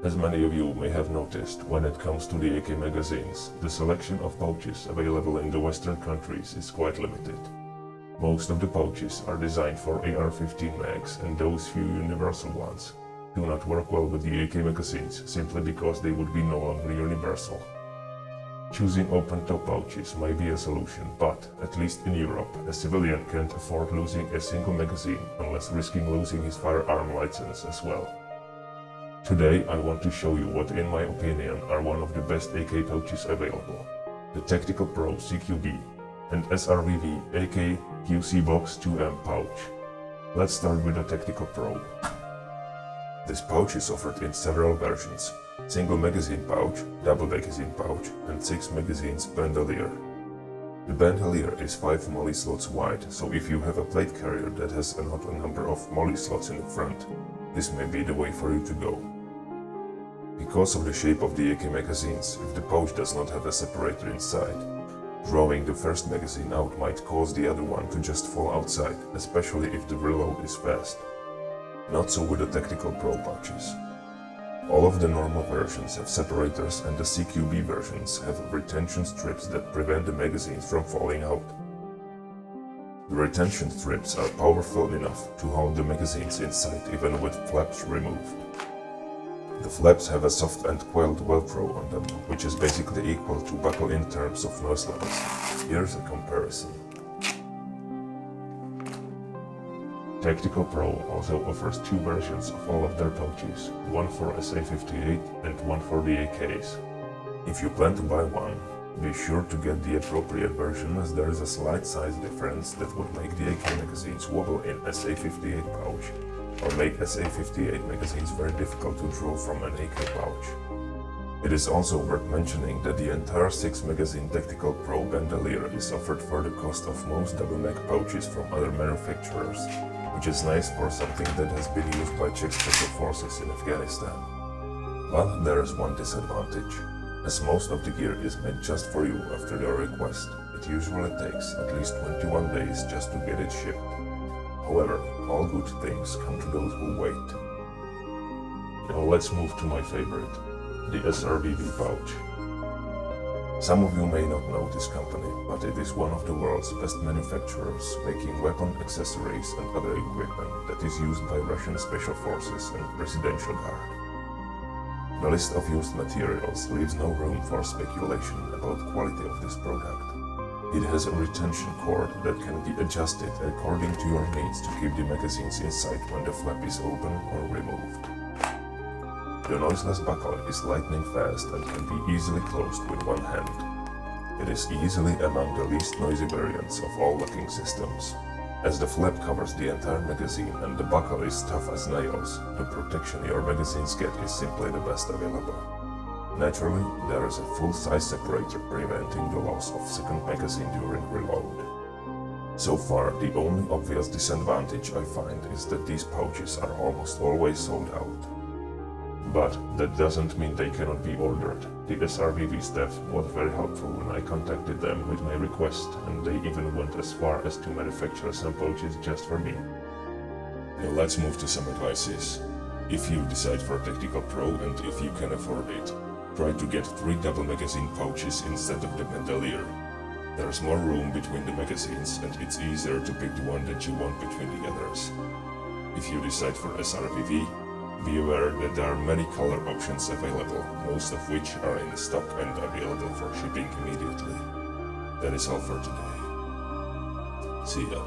As many of you may have noticed, when it comes to the AK magazines, the selection of pouches available in the Western countries is quite limited. Most of the pouches are designed for AR-15 mags, and those few universal ones do not work well with the AK magazines simply because they would be no longer universal. Choosing open-top pouches may be a solution, but, at least in Europe, a civilian can't afford losing a single magazine unless risking losing his firearm license as well. Today I want to show you what in my opinion are one of the best AK pouches available, the Tacticalpro CQB and SRVV AK-QCBox-2m pouch. Let's start with the Tacticalpro. This pouch is offered in several versions: single magazine pouch, double magazine pouch, and 6 magazines bandolier. The bandolier is 5 MOLLE slots wide, so if you have a plate carrier that has an odd number of MOLLE slots in the front, this may be the way for you to go. Because of the shape of the AK magazines, if the pouch does not have a separator inside, drawing the first magazine out might cause the other one to just fall outside, especially if the reload is fast. Not so with the Tacticalpro pouches. All of the normal versions have separators, and the CQB versions have retention strips that prevent the magazines from falling out. The retention strips are powerful enough to hold the magazines inside even with flaps removed. The flaps have a soft and coiled Velcro on them, which is basically equal to buckle in terms of noise levels. Here's a comparison. Tacticalpro also offers 2 versions of all of their pouches, one for SA-58 and one for the AKs. If you plan to buy one, be sure to get the appropriate version, as there is a slight size difference that would make the AK magazines wobble in SA-58 pouch, or make SA-58 magazines very difficult to draw from an AK pouch. It is also worth mentioning that the entire 6 magazine Tacticalpro bandolier is offered for the cost of most double mag pouches from other manufacturers, which is nice for something that has been used by Czech Special Forces in Afghanistan. But there is one disadvantage. As most of the gear is made just for you after your request, it usually takes at least 21 days just to get it shipped. However, all good things come to those who wait. Now let's move to my favorite, the SRVV pouch. Some of you may not know this company, but it is one of the world's best manufacturers, making weapon accessories and other equipment that is used by Russian Special Forces and Presidential Guard. The list of used materials leaves no room for speculation about the quality of this product. It has a retention cord that can be adjusted according to your needs to keep the magazines inside when the flap is open or removed. The noiseless buckle is lightning fast and can be easily closed with one hand. It is easily among the least noisy variants of all locking systems. As the flap covers the entire magazine and the buckle is tough as nails, the protection your magazines get is simply the best available. Naturally, there is a full-size separator preventing the loss of second magazine during reload. So far, the only obvious disadvantage I find is that these pouches are almost always sold out. But that doesn't mean they cannot be ordered. The SRVV staff was very helpful when I contacted them with my request, and they even went as far as to manufacture some pouches just for me. Now let's move to some advices. If you decide for Tacticalpro and if you can afford it, try to get 3 double magazine pouches instead of the bandolier. There's more room between the magazines and it's easier to pick the one that you want between the others. If you decide for SRVV, be aware that there are many color options available, most of which are in stock and available for shipping immediately. That is all for today. See ya.